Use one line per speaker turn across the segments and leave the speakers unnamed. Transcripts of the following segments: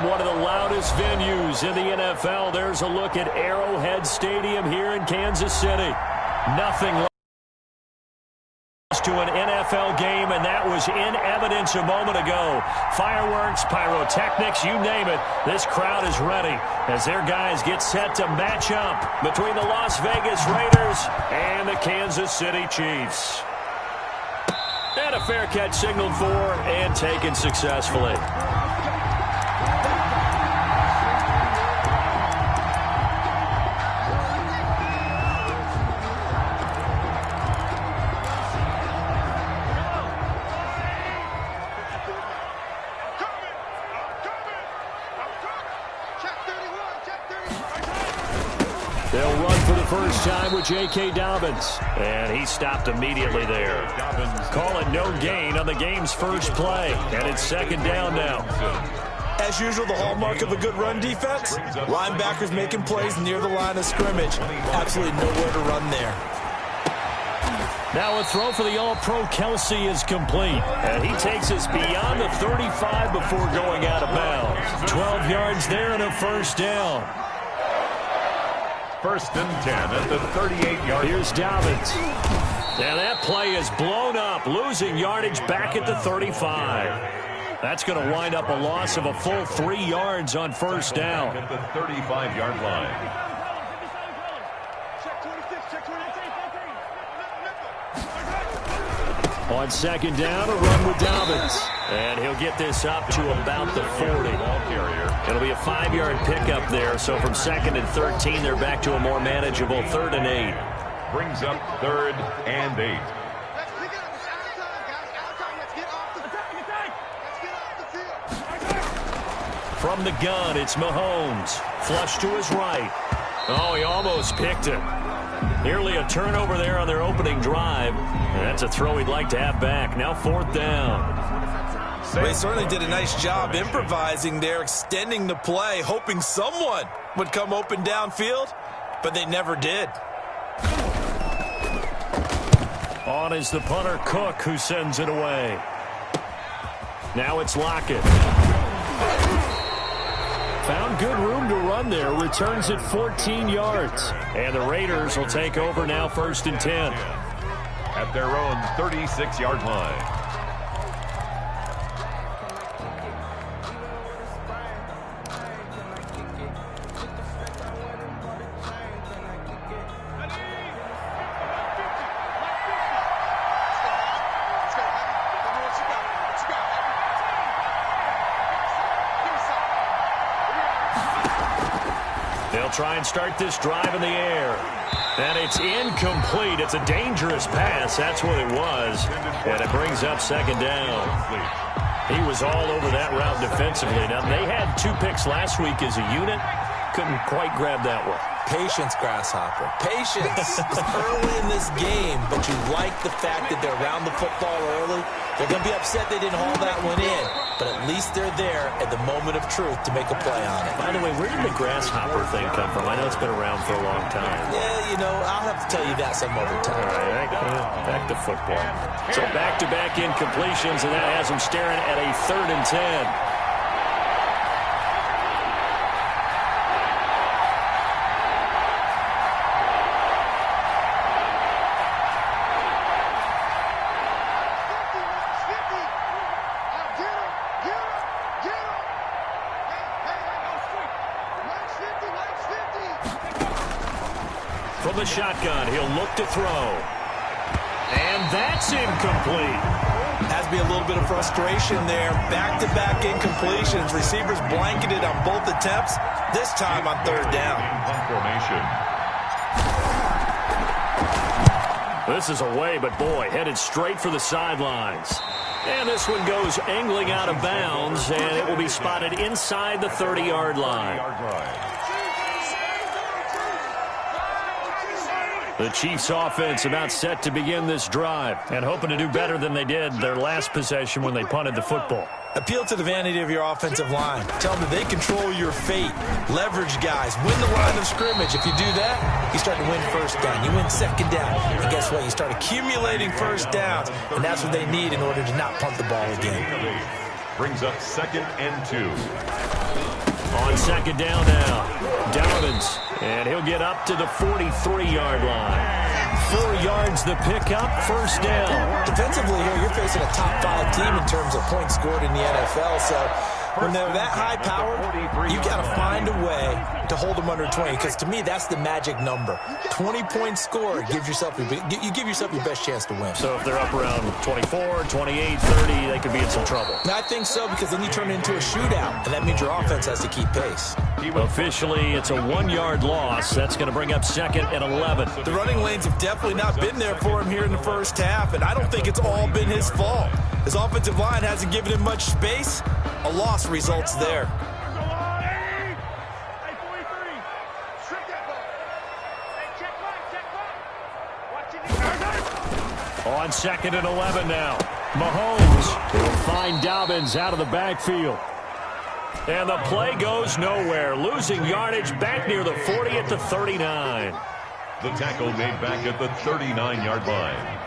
one of the loudest venues in the NFL. There's a look at Arrowhead Stadium here in Kansas City. Nothing to an NFL game, and that was in evidence a moment ago. Fireworks, pyrotechnics, you name it. This crowd is ready as their guys get set to match up between the Las Vegas Raiders and the Kansas City Chiefs. And a fair catch signaled for and taken successfully. They'll run for the first time with J.K. Dobbins. And he stopped immediately there. Call it no gain on the game's first play. And it's second down now.
As usual, the hallmark of a good run defense. Linebackers making plays near the line of scrimmage. Absolutely nowhere to run there.
Now a throw for the All-Pro Kelsey is complete. And he takes us beyond the 35 before going out of bounds. 12 yards there and a first down.
First and 10 at the 38-yard.
Here's Dobbins. And that play is blown up, losing yardage back at the 35. That's going to wind up a loss of a full 3 yards on first down.
At the 35-yard line.
On second down, a run with Dobbins. And he'll get this up to about the 40. It'll be a 5-yard pickup there. So from second and 13, they're back to a more manageable 3rd and 8.
Brings up 3rd and 8.
From the gun, it's Mahomes. Flush to his right. Oh, he almost picked it. Nearly a turnover there on their opening drive. And that's a throw he'd like to have back. Now 4th down.
They certainly did a nice job improvising there, extending the play, hoping someone would come open downfield, but they never did.
On is the punter, Cook, who sends it away. Now it's Lockett. Found good room to run there. Returns it 14 yards. And the Raiders will take over now 1st and 10.
At their own 36-yard line.
They'll try and start this drive in the air. And it's incomplete. It's a dangerous pass. That's what it was. And it brings up second down. He was all over that route defensively. Now, they had 2 picks last week as a unit. Couldn't quite grab that one.
Patience, Grasshopper. Patience. It's early in this game, but you like the fact that they're around the football early. They're going to be upset they didn't haul that one in, but at least they're there at the moment of truth to make a play on it.
By the way, where did the Grasshopper thing come from? I know it's been around for a long time.
Yeah, you know, I'll have to tell you that some other time.
All right, back to football. So back-to-back incompletions, and that has them staring at a 3rd and 10. From the shotgun, he'll look to throw. And that's incomplete.
Has to be a little bit of frustration there. Back-to-back incompletions. Receivers blanketed on both attempts, this time on 3rd down.
This is away, but boy, headed straight for the sidelines. And this one goes angling out of bounds, and it will be spotted inside the 30-yard line. The Chiefs offense about set to begin this drive and hoping to do better than they did their last possession when they punted the football.
Appeal to the vanity of your offensive line. Tell them that they control your fate. Leverage guys. Win the line of scrimmage. If you do that, you start to win first down. You win second down. And guess what? You start accumulating first downs. And that's what they need in order to not punt the ball again.
Brings up 2nd and 2.
On second down now, Dobbins, and he'll get up to the 43-yard line. 4 yards the pickup, first down.
Defensively here, you're facing a top-5 team in terms of points scored in the NFL, so when they're that high-powered, you got to find a way to hold them under 20, because to me, that's the magic number. 20 points scored, you give yourself your best chance to win.
So if they're up around 24, 28, 30, they could be in some trouble.
I think so, because then you turn it into a shootout, and that means your offense has to keep pace.
Officially, it's a 1-yard loss. That's going to bring up second and 11.
The running lanes have definitely not been there for him here in the first half, and I don't think it's all been his fault. His offensive line hasn't given him much space. A loss results there.
On second and 11 now. Mahomes will find Dobbins out of the backfield. And the play goes nowhere. Losing yardage back near the 40 at the 39.
The tackle made back at the 39-yard line.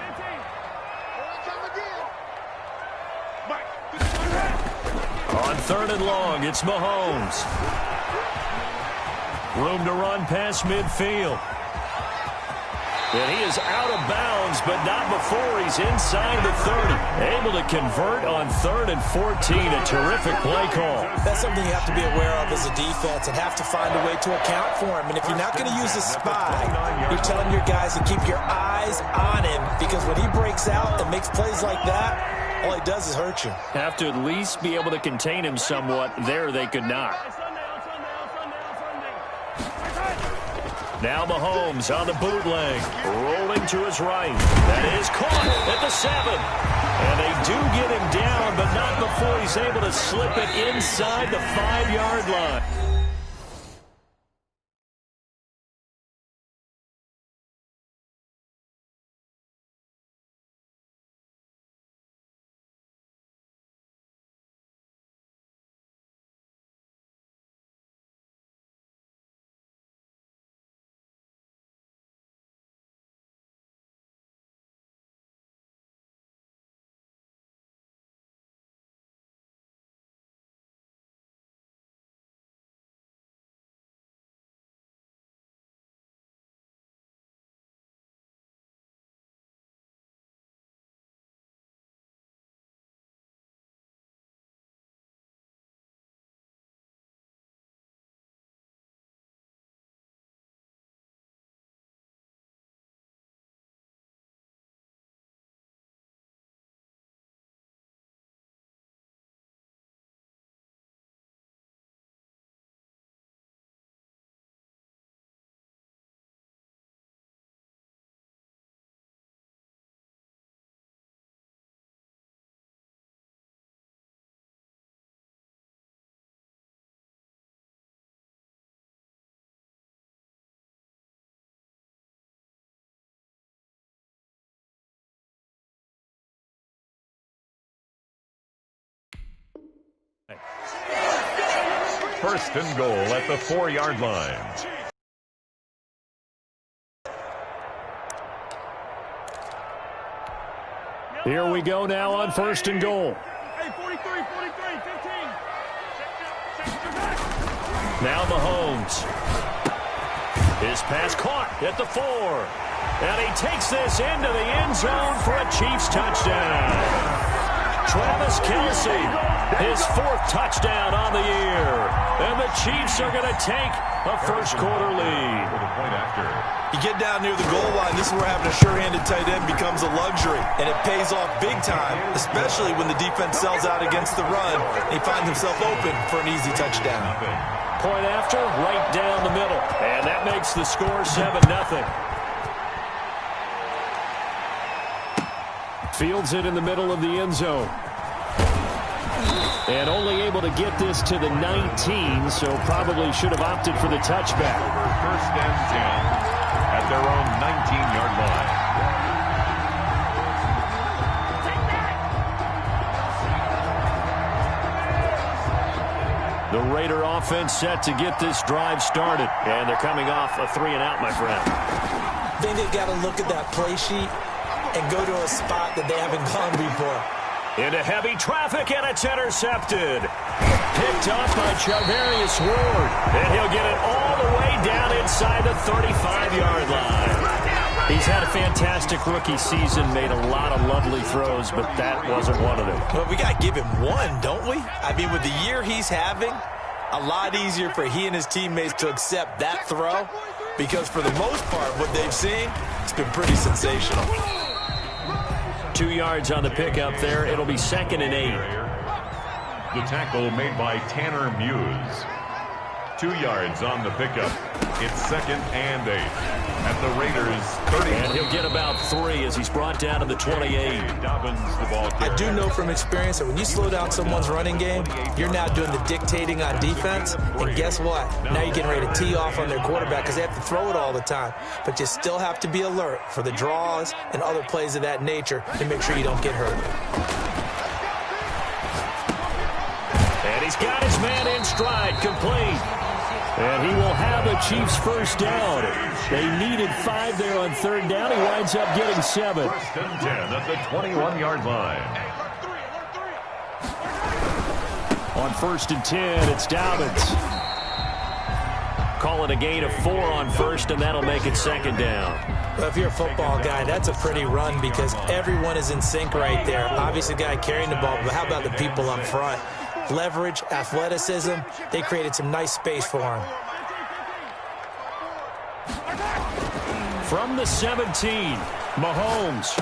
On third and long, it's Mahomes. Room to run past midfield. And he is out of bounds, but not before he's inside the 30. Able to convert on 3rd and 14. A terrific play call.
That's something you have to be aware of as a defense and have to find a way to account for him. And if you're not going to use a spy, you're telling your guys to keep your eyes on him, because when he breaks out and makes plays like that, all he does is hurt you.
Have to at least be able to contain him somewhat. There they could not. Now Mahomes on the bootleg, rolling to his right. That is caught at the 7. And they do get him down, but not before he's able to slip it inside the 5-yard line.
First and goal at the 4-yard line.
Here we go now on first and goal.
Hey, 43, 15.
Now Mahomes. His pass caught at the 4. And he takes this into the end zone for a Chiefs touchdown. Travis Kelce, his 4th touchdown on the year. And the Chiefs are going to take a first-quarter lead.
You get down near the goal line, this is where having a sure-handed tight end becomes a luxury. And it pays off big time, especially when the defense sells out against the run. And he finds himself open for an easy touchdown.
Point after, right down the middle. And that makes the score 7-0. Fields it in the middle of the end zone. And only able to get this to the 19, so probably should have opted for the touchback.
First and 10 at their own 19-yard line.
The Raider offense set to get this drive started. And they're coming off a 3-and-out, my friend.
I think they've got to look at that play sheet and go to a spot that they haven't gone before.
Into heavy traffic, and it's intercepted. picked off by Charvarius Ward. And he'll get it all the way down inside the 35-yard line. He's had a fantastic rookie season, made a lot of lovely throws, but that wasn't one of them.
Well, we got to give him one, don't we? I mean, with the year he's having, a lot easier for he and his teammates to accept that throw, because for the most part, what they've seen, it's been pretty sensational.
2 yards on the pickup there. It'll be 2nd and 8.
The tackle made by Tanner Muse. 2 yards on the pickup. It's 2nd and 8. At the Raiders' 30.
And he'll get about 3 as he's brought down to the 28.
Dobbins, the ball carrier.
I do know from experience that when you slow down someone's running game, you're now doing the dictating on defense. And guess what? Now you're getting ready to tee off on their quarterback because they have to throw it all the time. But you still have to be alert for the draws and other plays of that nature to make sure you don't get hurt.
And he's got his man in stride, complete. And he will have the Chiefs first down. They needed 5 there on 3rd down. He winds up getting 7.
1st and 10 at the 21-yard line.
On 1st and 10, it's Dobbins. Call it a gain of 4 on 1st, and that'll make it 2nd down.
Well, if you're a football guy, that's a pretty run because everyone is in sync right there. Obviously, the guy carrying the ball, but how about the people up front? Leverage, athleticism, they created some nice space for him.
From the 17, Mahomes.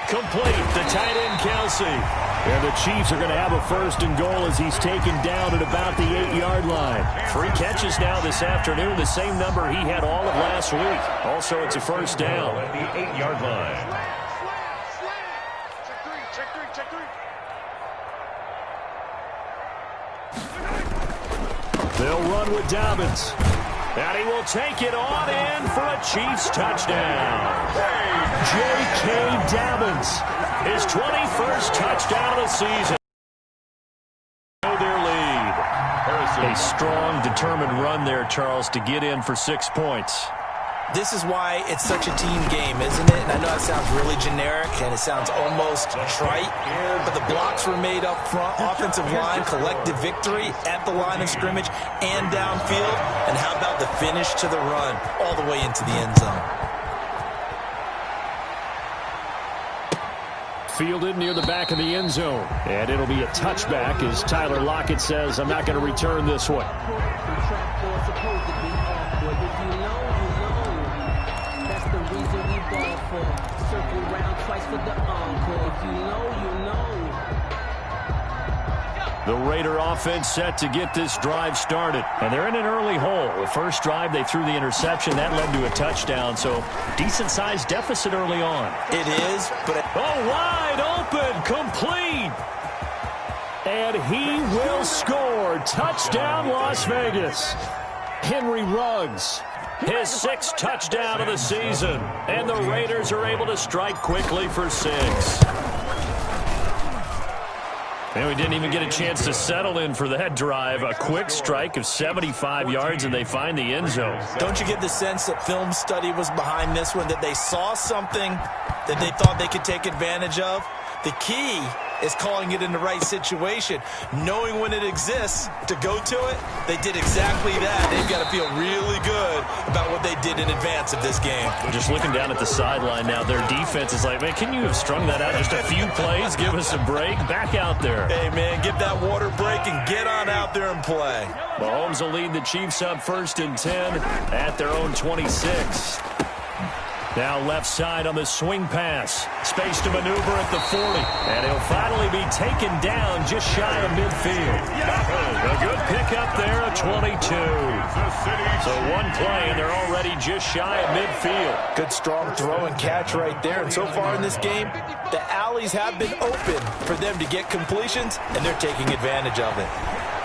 Complete, the tight end Kelsey. And the Chiefs are going to have a 1st and goal as he's taken down at about the 8-yard line. 3 catches now this afternoon, the same number he had all of last week. Also, it's a 1st down.
At the 8-yard line.
They'll run with Dobbins. And he will take it on in for a Chiefs touchdown. J.K. Dobbins, his 21st touchdown of the season. Their lead. A strong, determined run there, Charles, to get in for 6 points.
This is why it's such a team game, isn't it? And I know it sounds really generic and it sounds almost trite, but the blocks were made up front, offensive line, collective victory at the line of scrimmage and downfield. And how about the finish to the run all the way into the end zone?
Fielded near the back of the end zone. And it'll be a touchback as Tyler Lockett says, I'm not going to return this one. The Raider offense set to get this drive started. And they're in an early hole. The first drive, they threw the interception. That led to a touchdown. So, decent-sized deficit early on.
It is, but...
Oh, wide open, complete. And he will score. Touchdown, Las Vegas. Henry Ruggs. His 6th touchdown of the season. And the Raiders are able to strike quickly for 6. And we didn't even get a chance to settle in for that drive. A quick strike of 75 yards, and they find the end zone.
Don't you get the sense that film study was behind this one, that they saw something that they thought they could take advantage of? The key is calling it in the right situation, knowing when it exists to go to it. They did exactly that. They've got to feel really good about what they did in advance of this game.
Just looking down at the sideline now, their defense is like, man, can you have strung that out just a few plays? Give us a break. Back out there.
Hey, man, give that water break and get on out there and play.
Mahomes will lead the Chiefs up 1st and 10 at their own 26. Now left side on the swing pass. Space to maneuver at the 40. And he'll finally be taken down just shy of midfield. A good pickup there at 22. So one play, and they're already just shy of midfield.
Good strong throw and catch right there. And so far in this game, the alleys have been open for them to get completions, and they're taking advantage of it.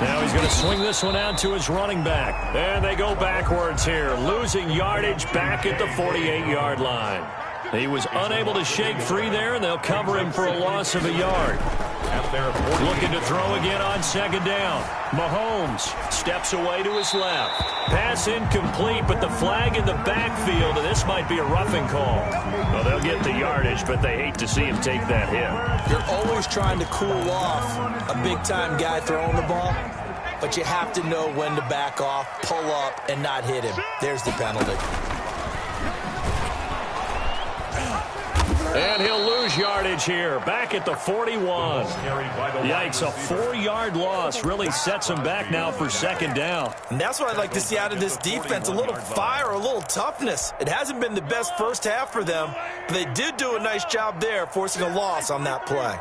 Now he's going to swing this one out to his running back. And they go backwards here, losing yardage back at the 48-yard line. He was unable to shake free there, and they'll cover him for a loss of a yard. Looking to throw again on 2nd down. Mahomes steps away to his left. Pass incomplete, but the flag in the backfield, and this might be a roughing call. Well, they'll get the yardage, but they hate to see him take that hit.
You're always trying to cool off a big-time guy throwing the ball. but you have to know when to back off, pull up, and not hit him. There's the penalty.
And he'll lose yardage here, back at the 41. Yikes, a 4-yard loss really sets him back now for second down.
And that's what I'd like to see out of this defense, a little fire, a little toughness. It hasn't been the best first half for them, but they did do a nice job there, forcing a loss on that play.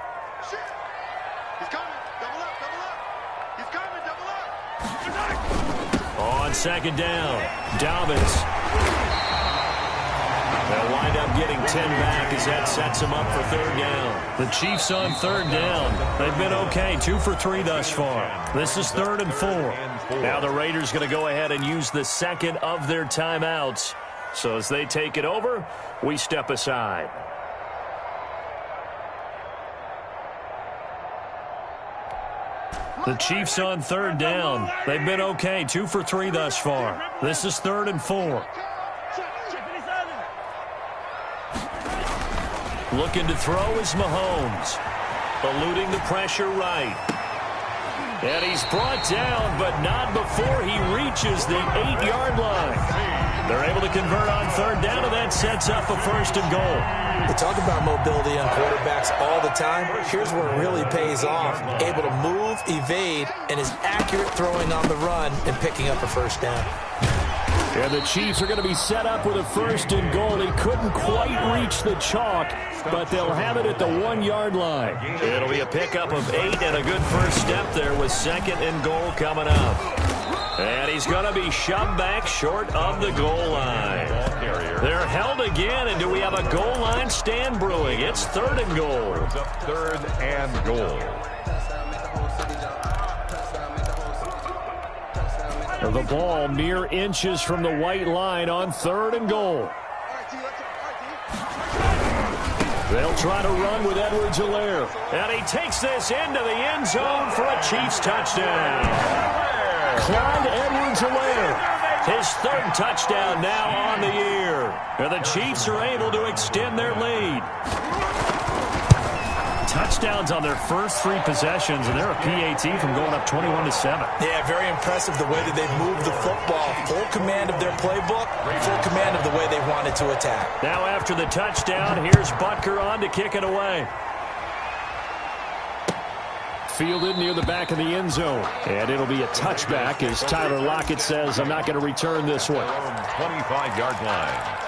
On second down, Dobbins. They'll wind up getting 10 back as that sets them up for third down. The Chiefs on third down. They've been okay, 2 for 3 thus far. This is 3rd and 4. Now the Raiders going to go ahead and use the second of their timeouts. So as they take it over, we step aside. The Chiefs on third down. They've been okay, 2 for 3 thus far. This is 3rd and 4. Looking to throw is Mahomes. Eluding the pressure right. And he's brought down, but not before he reaches the 8-yard line. They're able to convert on third down, and that sets up a 1st and goal.
We talk about mobility on quarterbacks all the time. Here's where it really pays off. Able to move, evade, and is accurate throwing on the run and picking up a 1st down.
And the Chiefs are going to be set up with a 1st and goal. They couldn't quite reach the chalk, but they'll have it at the 1-yard line. It'll be a pickup of 8 and a good first step there with 2nd and goal coming up. And he's going to be shoved back short of the goal line. They're held again, and do we have a goal line stand brewing? It's 3rd and goal.
It's up 3rd and goal.
The ball mere inches from the white line on 3rd and goal. They'll try to run with Edwards-Helaire. And he takes this into the end zone for a Chiefs touchdown. Clyde Edwards-Helaire, his 3rd touchdown now on the year. And the Chiefs are able to extend their lead. Touchdowns on their first 3 possessions, and they're a PAT from going up 21-7.
Yeah, very impressive the way that they've moved the football. Full command of their playbook, full command of the way they wanted to attack.
Now after the touchdown, here's Butker on to kick it away. Fielded near the back of the end zone. And it'll be a touchback as Tyler Lockett says, I'm not going to return this one.
25-yard line.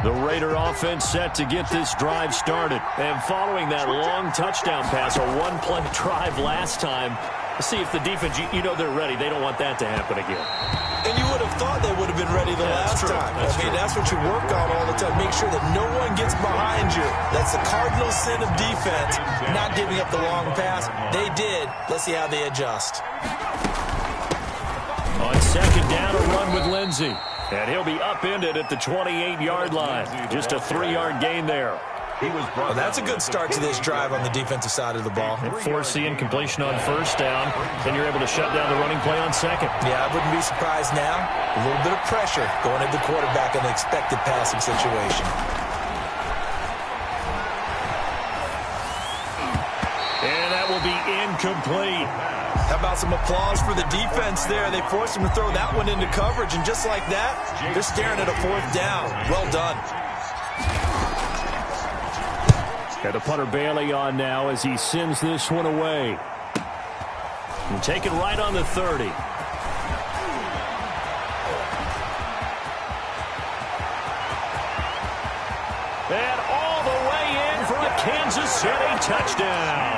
The Raider offense set to get this drive started. And following that long touchdown pass, a 1-play drive last time, let's see if the defense, you know they're ready. They don't want that to happen again.
And you would have thought they would have been ready the last time. That's what you work on all the time. Make sure that no one gets behind you. That's the cardinal sin of defense, not giving up the long pass. They did. Let's see how they adjust.
On second down, a run with Lindsey. And he'll be upended at the 28-yard line. Just a 3-yard gain there.
Well, that's a good start to this drive on the defensive side of the ball.
Force the incompletion on first down. Then you're able to shut down the running play on second.
Yeah, I wouldn't be surprised now. A little bit of pressure going at the quarterback in the expected passing situation.
And that will be incomplete.
How about some applause for the defense there? They forced him to throw that one into coverage, and just like that, they're staring at a 4th down. Well done.
Got the punter Bailey on now as he sends this one away. And take it right on the 30. And all the way in for a Kansas City touchdown.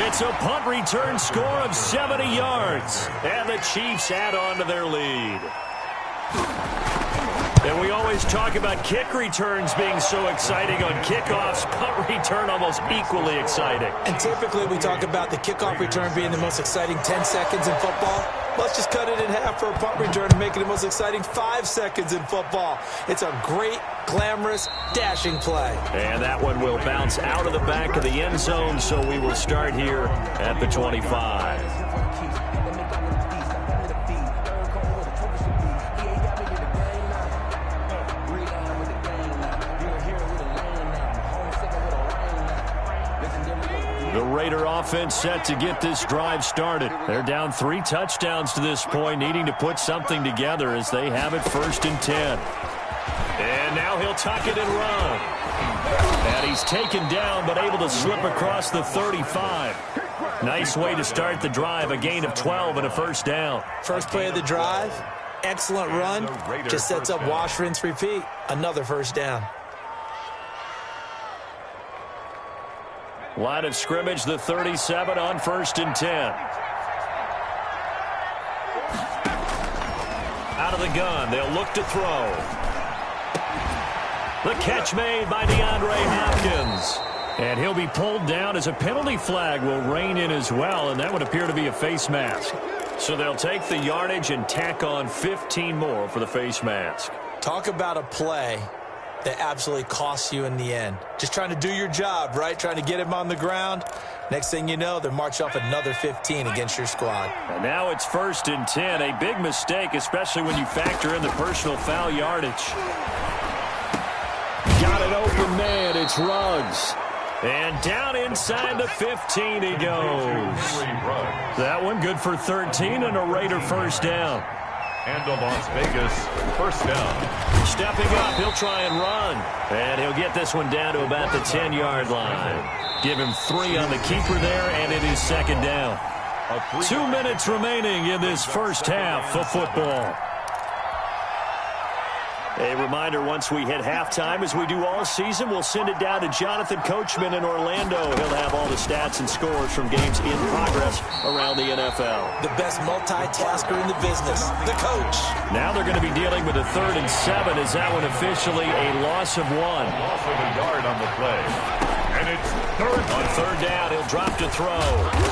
It's a punt return score of 70 yards. And the Chiefs add on to their lead. And we always talk about kick returns being so exciting on kickoffs. Punt return almost equally exciting.
And typically we talk about the kickoff return being the most exciting 10 seconds in football. Let's just cut it in half for a punt return and make it the most exciting 5 seconds in football. It's a great, glamorous, dashing play.
And that one will bounce out of the back of the end zone, so we will start here at the 25. Raider offense set to get this drive started. They're down 3 touchdowns to this point, needing to put something together as they have it 1st and 10. And now he'll tuck it and run. And he's taken down but able to slip across the 35. Nice way to start the drive, a gain of 12 and a 1st down.
First play of the drive, excellent run, just sets up wash, rinse, repeat. Another 1st down.
Line of scrimmage, the 37 on 1st and 10. Out of the gun, they'll look to throw. The catch made by DeAndre Hopkins. And he'll be pulled down as a penalty flag will rein in as well, and that would appear to be a face mask. So they'll take the yardage and tack on 15 more for the face mask.
Talk about a play that absolutely costs you in the end. Just trying to do your job, right? Trying to get him on the ground. Next thing you know, they're marching off another 15 against your squad.
And now it's 1st and 10. A big mistake, especially when you factor in the personal foul yardage. Got an open man. It's Ruggs. And down inside the 15 he goes. That one good for 13 and a Raider 1st down.
And a Las Vegas 1st down.
Stepping up, he'll try and run. And he'll get this one down to about the 10-yard line. Give him 3 on the keeper there, and it is 2nd down. 2 minutes remaining in this 1st half of football. A reminder, once we hit halftime, as we do all season, we'll send it down to Jonathan Coachman in Orlando. He'll have all the stats and scores from games in progress around the NFL.
The best multitasker in the business, the coach.
Now they're going to be dealing with a 3rd and 7. Is that one officially a loss of 1?
Loss of a yard on the play. And it's 3rd.
On 3rd down, he'll drop to throw.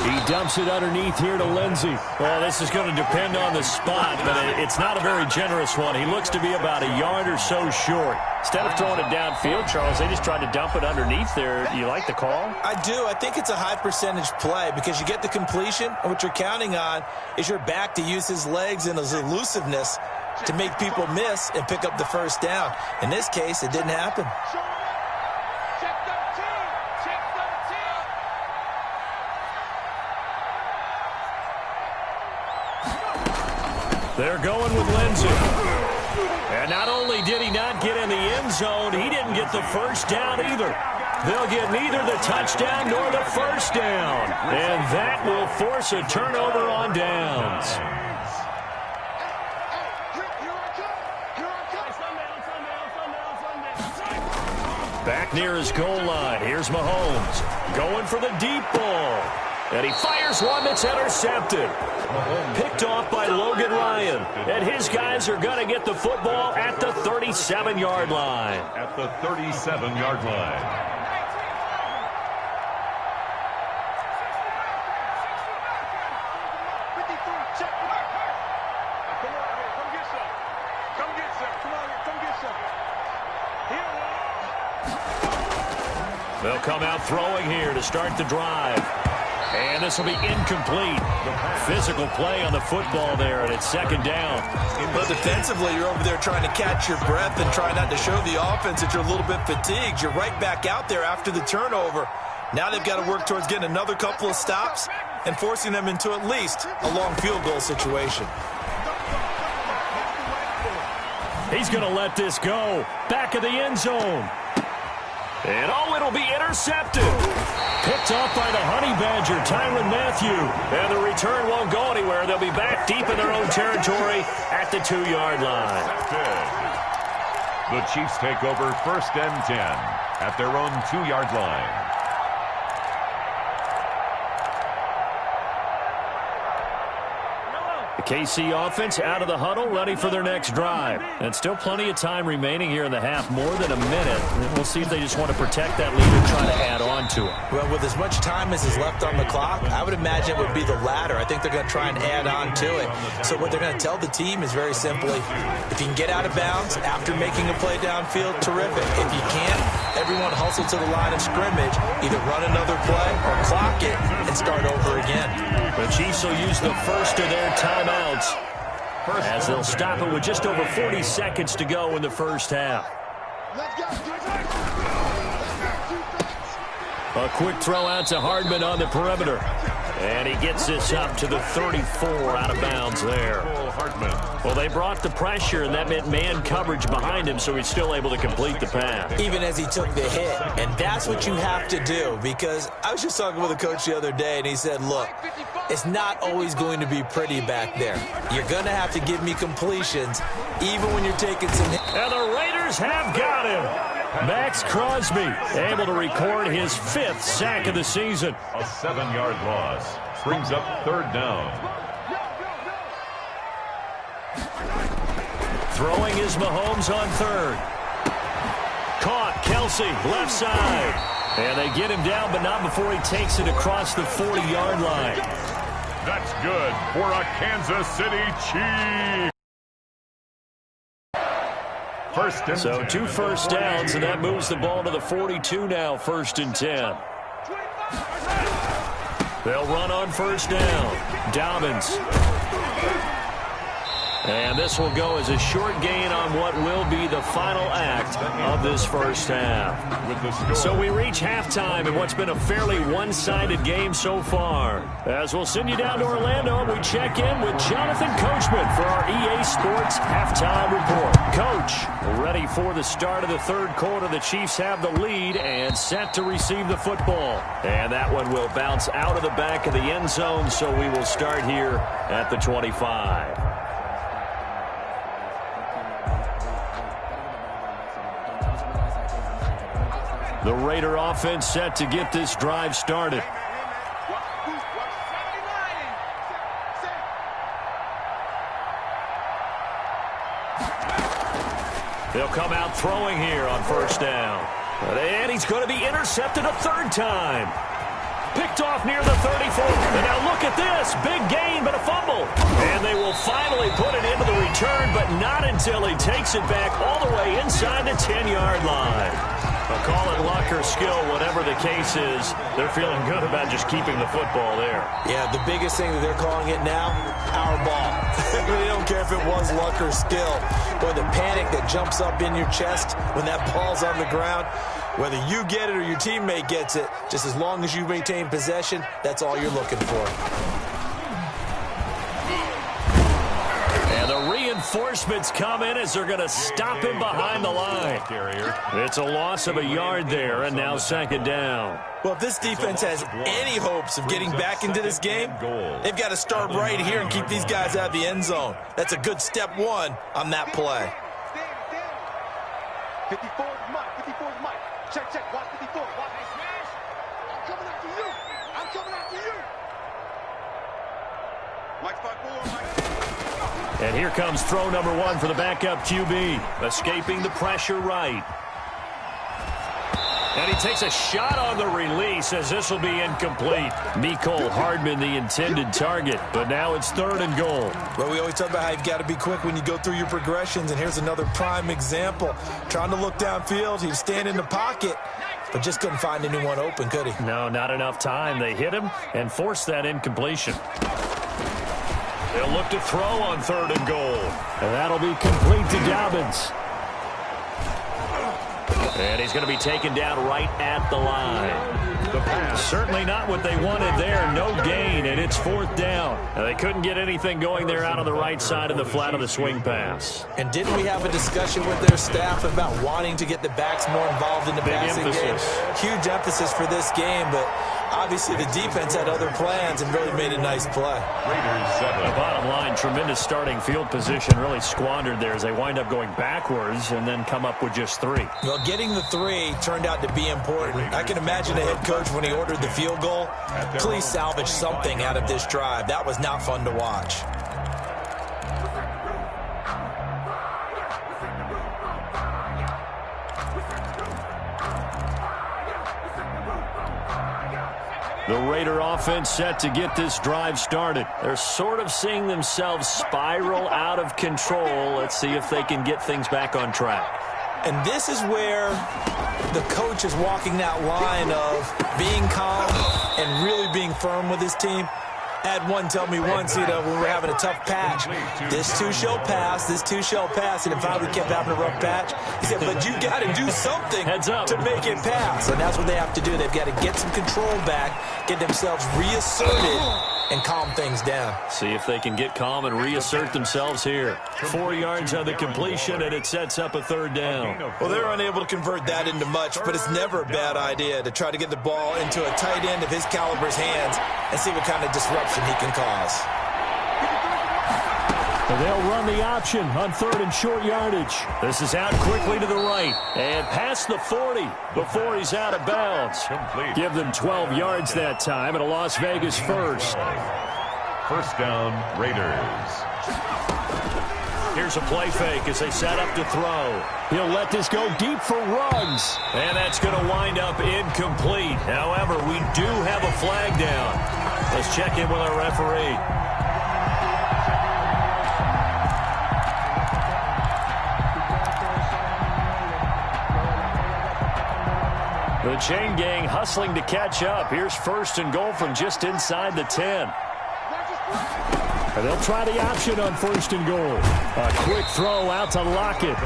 He dumps it underneath here to Lindsey. Well, this is going to depend on the spot, but it's not a very generous one. He looks to be about a yard or so short. Instead of throwing it downfield, Charles, they just tried to dump it underneath there. You like the call?
I do. I think it's a high percentage play because you get the completion, and what you're counting on is your back to use his legs and his elusiveness to make people miss and pick up the 1st down. In this case, it didn't happen.
They're going with Lindsey. And not only did he not get in the end zone, he didn't get the 1st down either. They'll get neither the touchdown nor the 1st down. And that will force a turnover on downs. Back near his goal line. Here's Mahomes going for the deep ball. And he fires one that's intercepted. Picked off by Logan Ryan. And his guys are going to get the football at the 37-yard line.
At the 37-yard line.
They'll come out throwing here to start the drive. And this will be incomplete. Physical play on the football there, and it's 2nd down.
But defensively, you're over there trying to catch your breath and try not to show the offense that you're a little bit fatigued. You're right back out there after the turnover. Now they've got to work towards getting another couple of stops and forcing them into at least a long field goal situation.
He's going to let this go. Back of the end zone. And it'll be intercepted. Picked off by the Honey Badger, Tyrann Mathieu. And the return won't go anywhere. They'll be back deep in their own territory at the 2-yard line.
The Chiefs take over 1st and 10 at their own 2-yard line.
KC offense out of the huddle, ready for their next drive. And still plenty of time remaining here in the half, more than a minute. And we'll see if they just want to protect that lead and try to add on to it.
Well, with as much time as is left on the clock, I would imagine it would be the latter. I think they're going to try and add on to it. So what they're going to tell the team is very simply, if you can get out of bounds after making a play downfield, terrific. If you can't, everyone hustle to the line of scrimmage, either run another play or clock it and start over again.
The Chiefs will use the first of their timeouts as they'll stop it with just over 40 seconds to go in the 1st half. A quick throw out to Hardman on the perimeter. And he gets this up to the 34 out of bounds there. Well, they brought the pressure, and that meant man coverage behind him, so he's still able to complete the pass.
Even as he took the hit. And that's what you have to do, because I was just talking with a coach the other day, and he said, look, it's not always going to be pretty back there. You're going to have to give me completions, even when you're taking some hits.
And the Raiders have got him. Max Crosby able to record his 5th sack of the season.
A 7-yard loss brings up 3rd down.
Throwing is Mahomes on 3rd. Caught, Kelsey, left side. And they get him down, but not before he takes it across the 40-yard line.
That's good for a Kansas City Chief.
So 2 first downs, and that moves the ball to the 42 now, 1st and 10. They'll run on 1st down. Dobbins. And this will go as a short gain on what will be the final act of this 1st half. So we reach halftime in what's been a fairly one-sided game so far. As we'll send you down to Orlando, we check in with Jonathan Coachman for our EA Sports Halftime Report. Coach, ready for the start of the 3rd quarter. The Chiefs have the lead and set to receive the football. And that one will bounce out of the back of the end zone, so we will start here at the 25. The Raider offense set to get this drive started. They'll come out throwing here on 1st down. And he's going to be intercepted a 3rd time. Picked off near the 34. And now look at this. Big gain, but a fumble. And they will finally put it into the return, but not until he takes it back all the way inside the 10-yard line. Call it luck or skill, whatever the case is, they're feeling good about just keeping the football there.
Yeah, the biggest thing that they're calling it now, our ball. They don't care if it was luck or skill. Boy, the panic that jumps up in your chest when that ball's on the ground, whether you get it or your teammate gets it, just as long as you maintain possession, that's all you're looking for.
Reinforcements come in as they're going to stop him behind the line. It's a loss of a yard there, and now 2nd down.
Well, if this defense has any hopes of getting back into this game, they've got to start right here and keep these guys out of the end zone. That's a good step 1 on that play.
54 is Mike. 54 is Mike. Check. Watch 54. Watch me smash. I'm coming after you. I'm coming after you. Mike 5-4, Mike.
And here comes throw number 1 for the backup QB. Escaping the pressure right. And he takes a shot on the release as this will be incomplete. Mecole Hardman, the intended target, but now it's 3rd and goal.
Well, we always talk about how you've got to be quick when you go through your progressions, and here's another prime example. Trying to look downfield, he was standing in the pocket, but just couldn't find anyone open, could he?
No, not enough time. They hit him and forced that incompletion. They'll look to throw on 3rd and goal. And that'll be complete to Dobbins. And he's going to be taken down right at the line. The pass. Certainly not what they wanted there. No gain, and it's 4th down. Now, they couldn't get anything going there out on the right side of the flat of the swing pass.
And didn't we have a discussion with their staff about wanting to get the backs more involved in the passing game? Huge emphasis for this game, but obviously the defense had other plans and really made a nice play.
The bottom line, tremendous starting field position, really squandered there as they wind up going backwards and then come up with just 3.
Well, getting the 3 turned out to be important. I can imagine the head coach when he ordered the field goal, please salvage something out of this drive. That was not fun to watch.
The Raider offense set to get this drive started. They're sort of seeing themselves spiral out of control. Let's see if they can get things back on track.
And this is where the coach is walking that line of being calm and really being firm with his team. Had one tell me once, when we were having a tough patch, this too shall pass, this too shall pass, and if finally kept having a rough patch, he said, but you got to do something to make it pass, and that's what they have to do. They've got to get some control back, get themselves reasserted, and calm things down.
See if they can get calm and reassert themselves here. 4 yards on the completion, and it sets up a third down.
Well, they're unable to convert that into much, but it's never a bad idea to try to get the ball into a tight end of his caliber's hands and see what kind of disruption he can cause.
And they'll run the option on 3rd and short yardage. This is out quickly to the right and past the 40 before he's out of bounds. Give them 12 yards that time and a Las Vegas first.
First down, Raiders.
Here's a play fake as they set up to throw. He'll let this go deep for runs. And that's going to wind up incomplete. However, we do have a flag down. Let's check in with our referee. The chain gang hustling to catch up. Here's 1st and goal from just inside the 10. And they'll try the option on 1st and goal. A quick throw out to Lockett.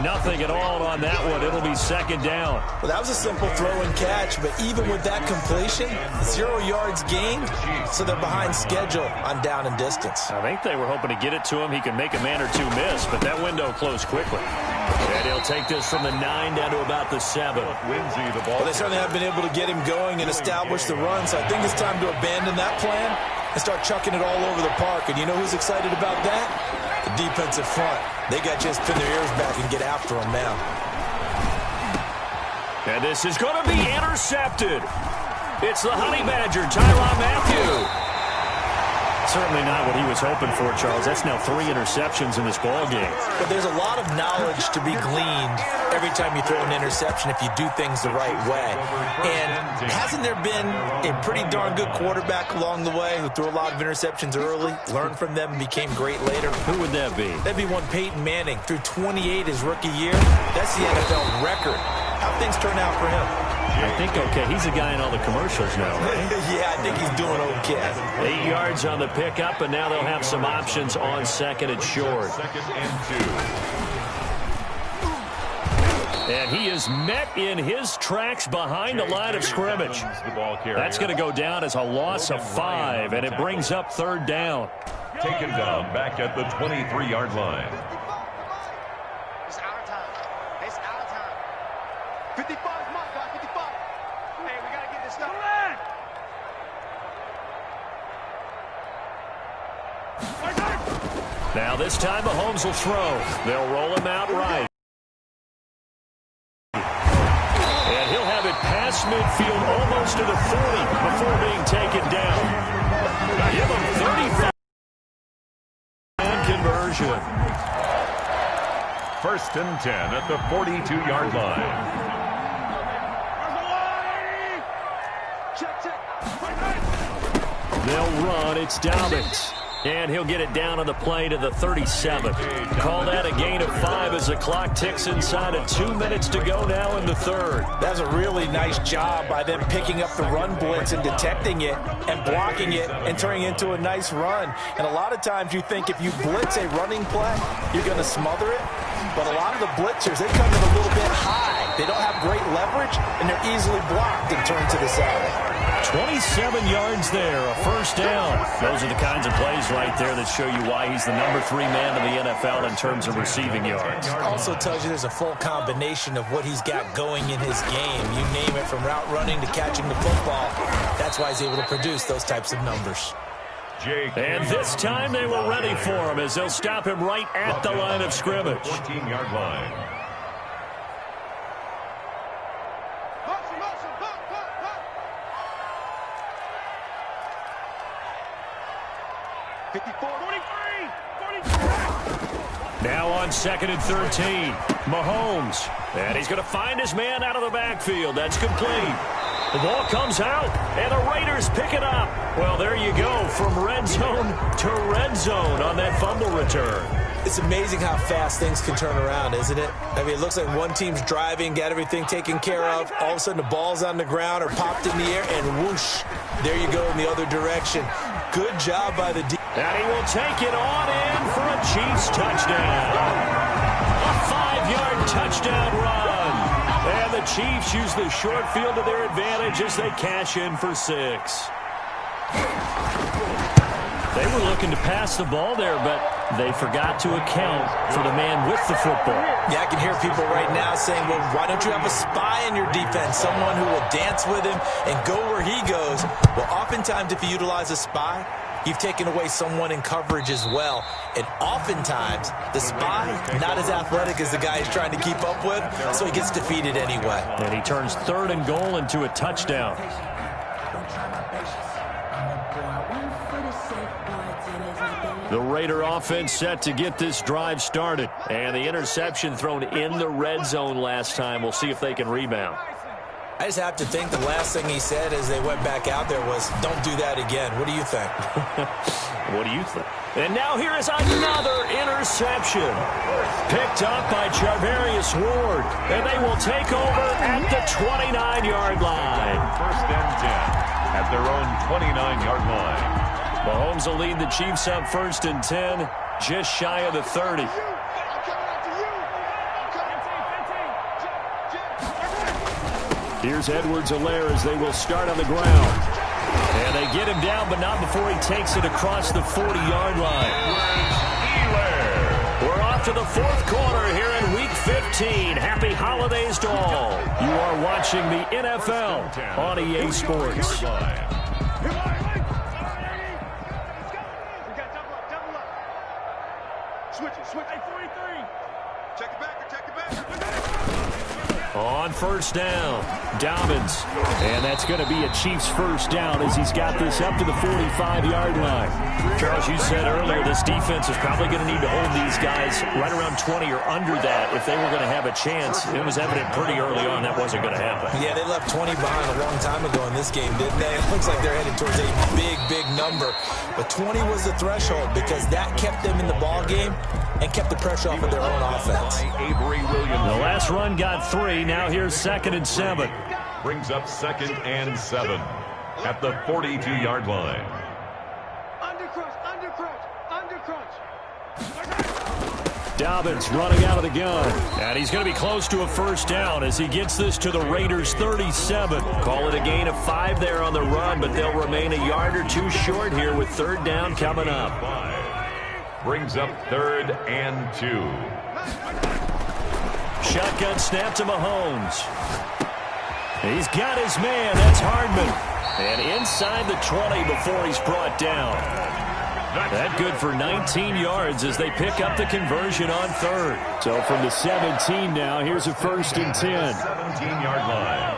Nothing at all on that one. It'll be 2nd down.
Well, that was a simple throw and catch, but even with that completion, 0 yards gained, so they're behind schedule on down and distance.
I think they were hoping to get it to him. He could make a man or two miss, but that window closed quickly. And he'll take this from the 9 down to about the 7.
Well, they certainly have been able to get him going and establish the run, so I think it's time to abandon that plan and start chucking it all over the park. And you know who's excited about that? The defensive front. They got to just pin their ears back and get after him now.
And this is going to be intercepted. It's the Honey Badger, Tyrann Mathieu. Certainly not what he was hoping for, Charles. That's now 3 interceptions in this ball game.
But there's a lot of knowledge to be gleaned every time you throw an interception if you do things the right way. And hasn't there been a pretty darn good quarterback along the way who threw a lot of interceptions early, learned from them, and became great later?
Who would that be?
That'd be one Peyton Manning. Threw 28 his rookie year. That's the NFL record. How'd things turn out for him?
I think okay. He's a guy in all the commercials now, right?
Yeah, I think he's doing okay.
8 yards on the pickup, and now they'll have some options on 2nd and short.
2nd and 2.
And he is met in his tracks behind the line of scrimmage. That's going to go down as a loss of 5, and it brings up 3rd down.
Taken down back at the 23-yard line.
It's our time. It's our time. 55 is my guy. 55. Hey, we got to get this stuff.
Now this time Mahomes will throw. They'll roll him out right. And he'll have it past midfield almost to the 40 before being taken down. Give him 35. And conversion.
1st and 10 at the 42-yard line.
They'll run. It's Dobbins. And he'll get it down on the play to the 37. Call that a gain of 5 as the clock ticks inside of 2 minutes to go now in the 3rd.
That's a really nice job by them picking up the run blitz and detecting it and blocking it and turning it into a nice run. And a lot of times you think if you blitz a running play, you're going to smother it. But a lot of the blitzers, they come in a little bit high. They don't have great leverage, and they're easily blocked and turned to the side.
27 yards there, a 1st down. Those are the kinds of plays right there that show you why he's the number 3 man in the NFL in terms of receiving yards.
Also tells you there's a full combination of what he's got going in his game. You name it, from route running to catching the football. That's why he's able to produce those types of numbers.
And this time they were ready for him as they'll stop him right at the line of scrimmage.
14-yard line.
Now on 2nd and 13, Mahomes. And he's going to find his man out of the backfield. That's complete. The ball comes out, and the Raiders pick it up. Well, there you go, from red zone to red zone on that fumble return.
It's amazing how fast things can turn around, isn't it? I mean, it looks like one team's driving, got everything taken care of. All of a sudden, the ball's on the ground or popped in the air, and whoosh, there you go in the other direction. Good job by the D.
And he will take it on in for a Chiefs touchdown. A 5-yard touchdown run. And the Chiefs use the short field to their advantage as they cash in for 6. They were looking to pass the ball there, but they forgot to account for the man with the football.
Yeah, I can hear people right now saying, well, why don't you have a spy in your defense, someone who will dance with him and go where he goes? Well, oftentimes if you utilize a spy, you've taken away someone in coverage as well. And oftentimes, the spy, not as athletic as the guy he's trying to keep up with, so he gets defeated anyway.
And he turns 3rd and goal into a touchdown. The Raider offense set to get this drive started. And the interception thrown in the red zone last time. We'll see if they can rebound.
I just have to think the last thing he said as they went back out there was, don't do that again. What do you think?
What do you think? And now here is another interception. Picked up by Charvarius Ward. And they will take over at the 29-yard line.
1st and 10 at their own 29-yard line.
Mahomes will lead the Chiefs up 1st and 10, just shy of the 30. Here's Edwards-Helaire as they will start on the ground. And they get him down, but not before he takes it across the 40-yard line. We're off to the 4th quarter here in Week 15. Happy holidays to all. You are watching the NFL on EA Sports. On 1st down, Dobbins. And that's going to be a Chiefs 1st down as he's got this up to the 45-yard line. Charles, you said earlier this defense is probably going to need to hold these guys right around 20 or under that if they were going to have a chance. It was evident pretty early on that wasn't going to happen.
Yeah, they left 20 behind a long time ago in this game, didn't they? It looks like they're headed towards a big, big number. But 20 was the threshold because that kept them in the ball game and kept the pressure off of their own offense.
The last run got 3. Now here's 2nd and 7.
Brings up 2nd and 7 at the 42-yard line.
Dobbins running out of the gun. And he's going to be close to a 1st down as he gets this to the Raiders' 37. Call it a gain of 5 there on the run, but they'll remain a yard or 2 short here with 3rd down coming up.
Brings up 3rd and 2.
Shotgun snap to Mahomes. He's got his man. That's Hardman. And inside the 20 before he's brought down. That good for 19 yards as they pick up the conversion on 3rd. So from the 17 now, here's a 1st and 10.
17-yard line.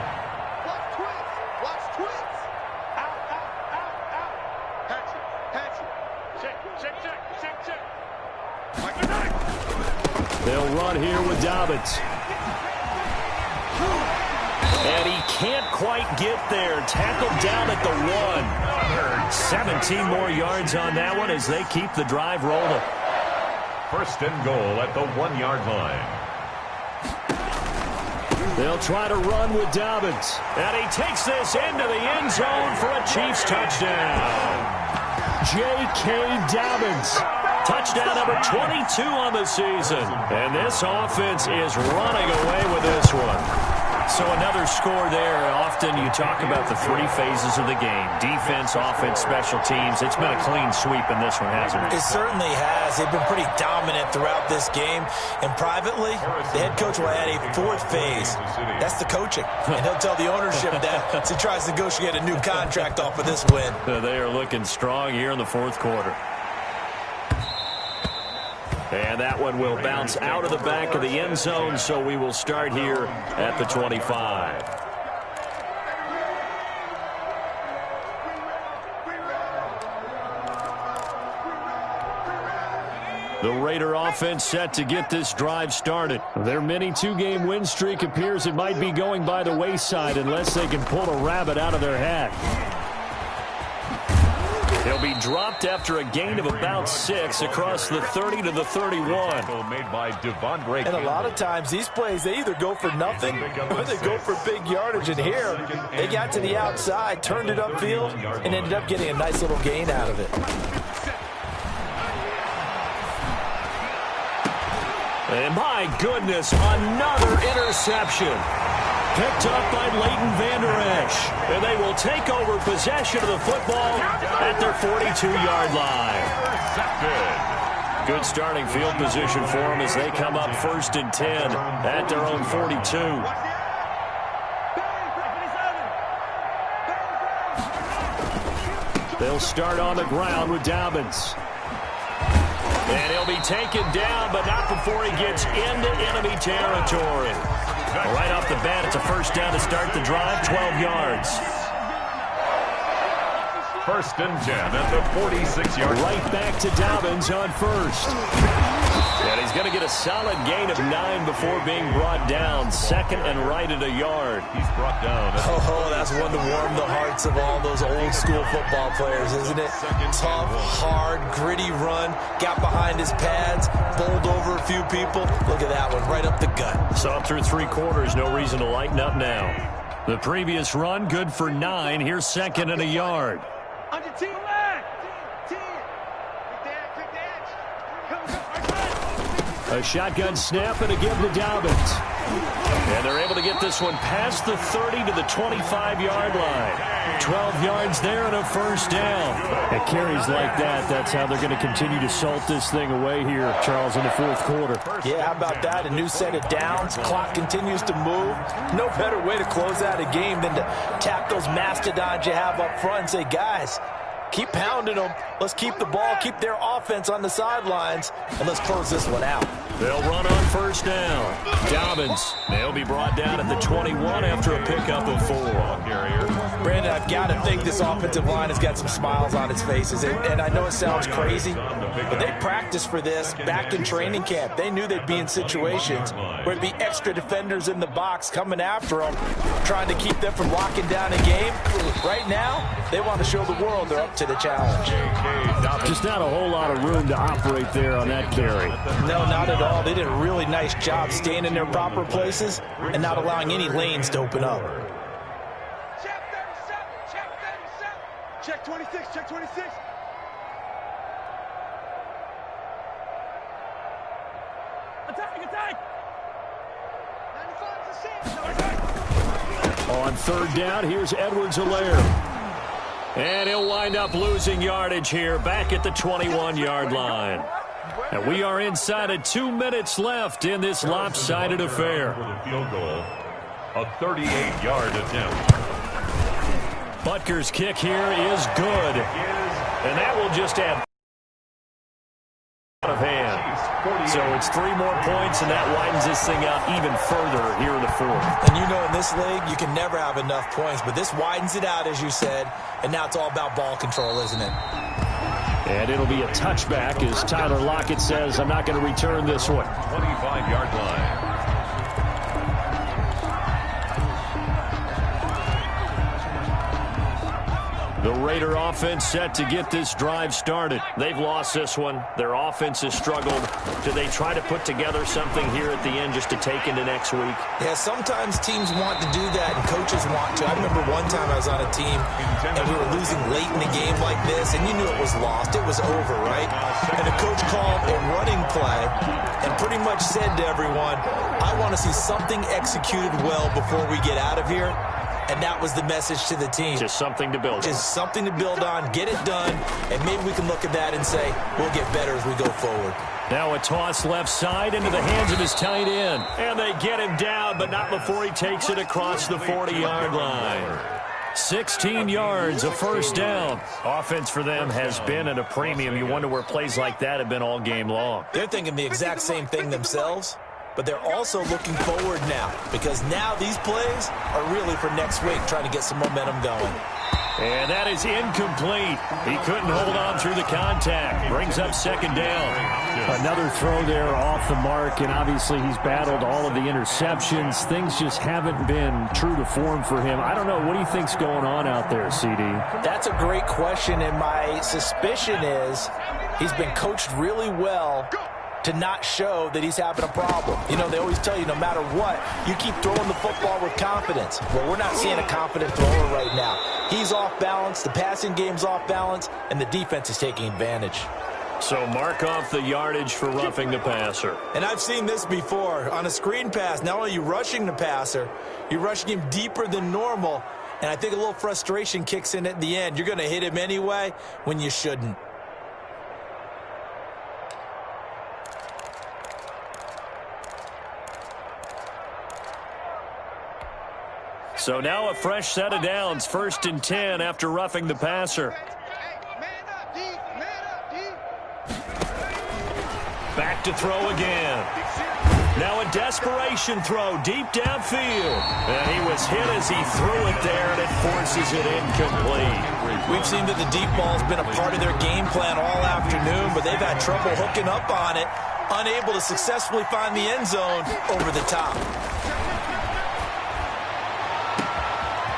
Watch twins. Out.
They'll run here with Dobbins. And he can't quite get there. Tackled down at the 1. 17 more yards on that one as they keep the drive rolling.
1st and goal at the 1-yard line.
They'll try to run with Dobbins. And he takes this into the end zone for a Chiefs touchdown. J.K. Dobbins. Touchdown number 22 on the season. And this offense is running away with this one. So another score there. Often you talk about the 3 phases of the game. Defense, offense, special teams. It's been a clean sweep in this one, hasn't it?
It certainly has. They've been pretty dominant throughout this game. And privately, the head coach will add a 4th phase. That's the coaching. And he'll tell the ownership that as he tries to negotiate a new contract off of this win.
They are looking strong here in the 4th quarter. And that one will bounce out of the back of the end zone, so we will start here at the 25. The Raider offense set to get this drive started. Their mini 2-game win streak appears it might be going by the wayside unless they can pull a rabbit out of their hat. He'll He'll be dropped after a gain of about 6 across the 30 to the 31.
Made by Devondre.
And a lot of times these plays, they either go for nothing or they go for big yardage. And here, they got to the outside, turned it upfield, and ended up getting a nice little gain out of it.
And my goodness, another interception. Picked up by Leighton Vander Esch. And they will take over possession of the football at their 42-yard line. Good starting field position for them as they come up 1st and 10 at their own 42. They'll start on the ground with Dobbins. And he'll be taken down, but not before he gets into enemy territory. Right off the bat, it's a 1st down to start the drive, 12 yards.
1st and 10 at the 46-yard line.
Right back to Dobbins on 1st. And he's going to get a solid gain of 9 before being brought down. 2nd and right at a yard.
He's brought down.
Oh, that's one to warm the hearts of all those old-school football players, isn't it? Tough, hard, gritty run. Got behind his pads, bowled over a few people. Look at that one, right up the gut.
So through 3 quarters, no reason to lighten up now. The previous run, good for 9. Here's 2nd and a yard.
Under 10. 10.
A shotgun snap and a give to Dobbins. And they're able to get this one past the 30 to the 25-yard line. 12 yards there and a 1st down. At carries like that, that's how they're going to continue to salt this thing away here, Charles, in the 4th quarter.
Yeah, how about that? A new set of downs. Clock continues to move. No better way to close out a game than to tap those mastodons you have up front and say, guys, keep pounding them. Let's keep the ball, keep their offense on the sidelines, and let's close this one out.
They'll run on 1st down. Dobbins, they'll be brought down at the 21 after a pickup of 4.
Brandon, I've got to think this offensive line has got some smiles on its faces. And I know it sounds crazy, but they practiced for this back in training camp. They knew they'd be in situations where it'd be extra defenders in the box coming after them, trying to keep them from locking down a game. Right now, they want to show the world they're up to the challenge.
Just not a whole lot of room to operate there on that carry.
No, not at all. They did a really nice job staying in their proper places and not allowing any lanes to open up.
Check 37. Check 37. Check 26. Check 26. Attack. 95%.
On 3rd down, here's Edwards-Helaire. And he'll wind up losing yardage here back at the 21-yard line. And we are inside of 2 minutes left in this lopsided affair.
Field goal, a 38-yard attempt.
Butker's kick here is good. And that will just add out of hand. So it's 3 more points, and that widens this thing out even further here in the 4th.
And you know in this league, you can never have enough points, but this widens it out, as you said, and now it's all about ball control, isn't it?
And it'll be a touchback as Tyler Lockett says, I'm not going to return this one.
25-yard line.
The Raider offense set to get this drive started. They've lost this one. Their offense has struggled. Do they try to put together something here at the end just to take into next week?
Yeah, sometimes teams want to do that and coaches want to. I remember one time I was on a team and we were losing late in the game like this, and you knew it was lost. It was over, right? And the coach called a running play and pretty much said to everyone, I want to see something executed well before we get out of here. And that was the message to the team.
Just something to build on.
Just something to build on, get it done, and maybe we can look at that and say, we'll get better as we go forward.
Now a toss left side into the hands of his tight end. And they get him down, but not before he takes it across the 40-yard line. 16 yards, a 1st down. Offense for them has been at a premium. You wonder where plays like that have been all game long.
They're thinking the exact same thing themselves. But they're also looking forward now, because now these plays are really for next week, trying to get some momentum going.
And that is incomplete. He couldn't hold on through the contact. Brings up second down.
Another throw there off the mark, and obviously he's battled all of the interceptions. Things just haven't been true to form for him. I don't know. What do you think's going on out there, CD?
That's a great question, and my suspicion is he's been coached really well to not show that he's having a problem. You know, they always tell you no matter what, you keep throwing the football with confidence. Well, we're not seeing a confident thrower right now. He's off balance, the passing game's off balance, and the defense is taking advantage.
So mark off the yardage for roughing the passer.
And I've seen this before. On a screen pass, not only are you rushing the passer, you're rushing him deeper than normal, and I think a little frustration kicks in at the end. You're going to hit him anyway when you shouldn't.
So now a fresh set of downs, 1st and 10 after roughing the passer. Back to throw again. Now a desperation throw deep downfield. And he was hit as he threw it there, and it forces it incomplete.
We've seen that the deep ball's been a part of their game plan all afternoon, but they've had trouble hooking up on it, unable to successfully find the end zone over the top.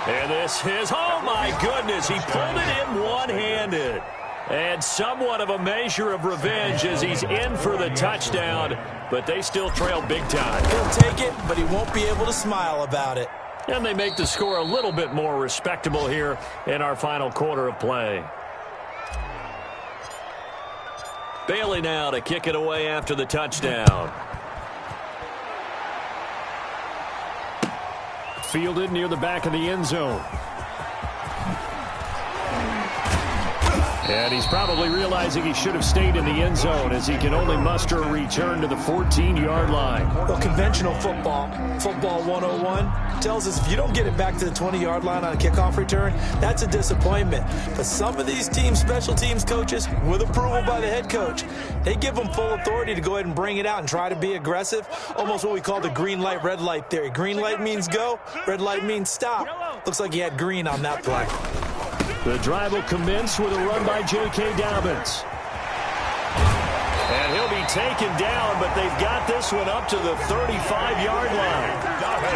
And this is, oh my goodness, he pulled it in one-handed. And somewhat of a measure of revenge as he's in for the touchdown, but they still trail big time.
He'll take it, but he won't be able to smile about it.
And they make the score a little bit more respectable here in our final quarter of play. Bailey now to kick it away after the touchdown.
Fielded near the back of the end zone. And he's probably realizing he should have stayed in the end zone as he can only muster a return to the 14-yard line.
Well, conventional football 101, tells us if you don't get it back to the 20-yard line on a kickoff return, that's a disappointment. But some of these teams, special teams coaches, with approval by the head coach, they give them full authority to go ahead and bring it out and try to be aggressive, almost what we call the green light, red light theory. Green light means go, red light means stop. Looks like he had green on that play.
The drive will commence with a run by J.K. Dobbins.
And he'll be taken down, but they've got this one up to the 35-yard line.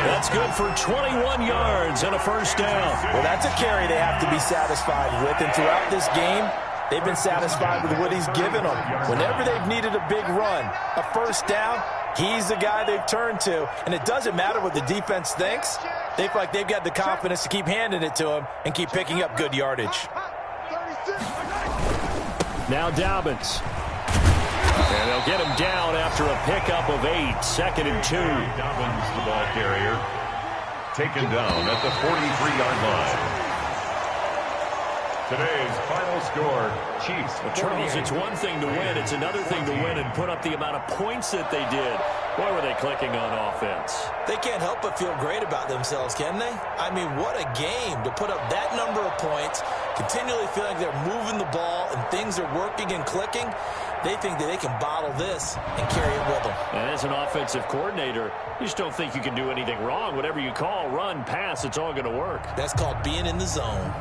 That's good for 21 yards and a first down.
Well, that's a carry they have to be satisfied with, and throughout this game, they've been satisfied with what he's given them. Whenever they've needed a big run, a first down, he's the guy they've turned to, and it doesn't matter what the defense thinks. They feel like they've got the confidence to keep handing it to him and keep picking up good yardage.
Now Dobbins.
And they'll get him down after a pickup of 8, 2nd and 2.
Dobbins, the ball carrier, taken down at the 43-yard line. Today's final score, Chiefs.
Charles, it's one thing to win. It's another thing to win and put up the amount of points that they did. Boy, were they clicking on offense.
They can't help but feel great about themselves, can they? I mean, what a game to put up that number of points, continually feeling they're moving the ball and things are working and clicking. They think that they can bottle this and carry it with them.
And as an offensive coordinator, you just don't think you can do anything wrong. Whatever you call, run, pass, it's all going to work.
That's called being in the zone.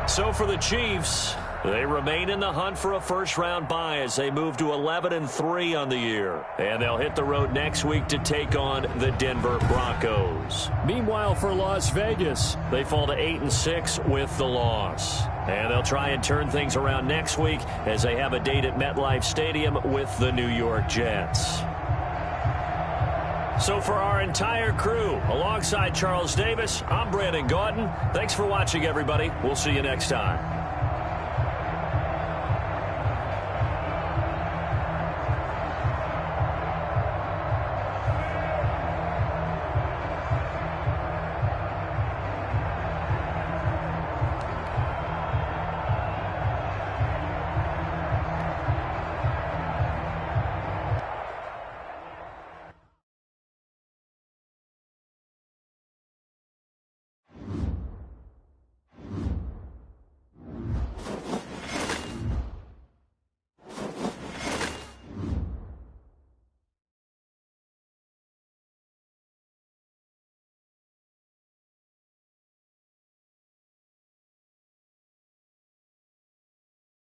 So for the Chiefs, they remain in the hunt for a first-round bye as they move to 11-3 on the year. And they'll hit the road next week to take on the Denver Broncos.
Meanwhile, for Las Vegas,
they fall to 8-6 with the loss. And they'll try and turn things around next week as they have a date at MetLife Stadium with the New York Jets. So for our entire crew, alongside Charles Davis, I'm Brandon Gaudin. Thanks for watching, everybody. We'll see you next time.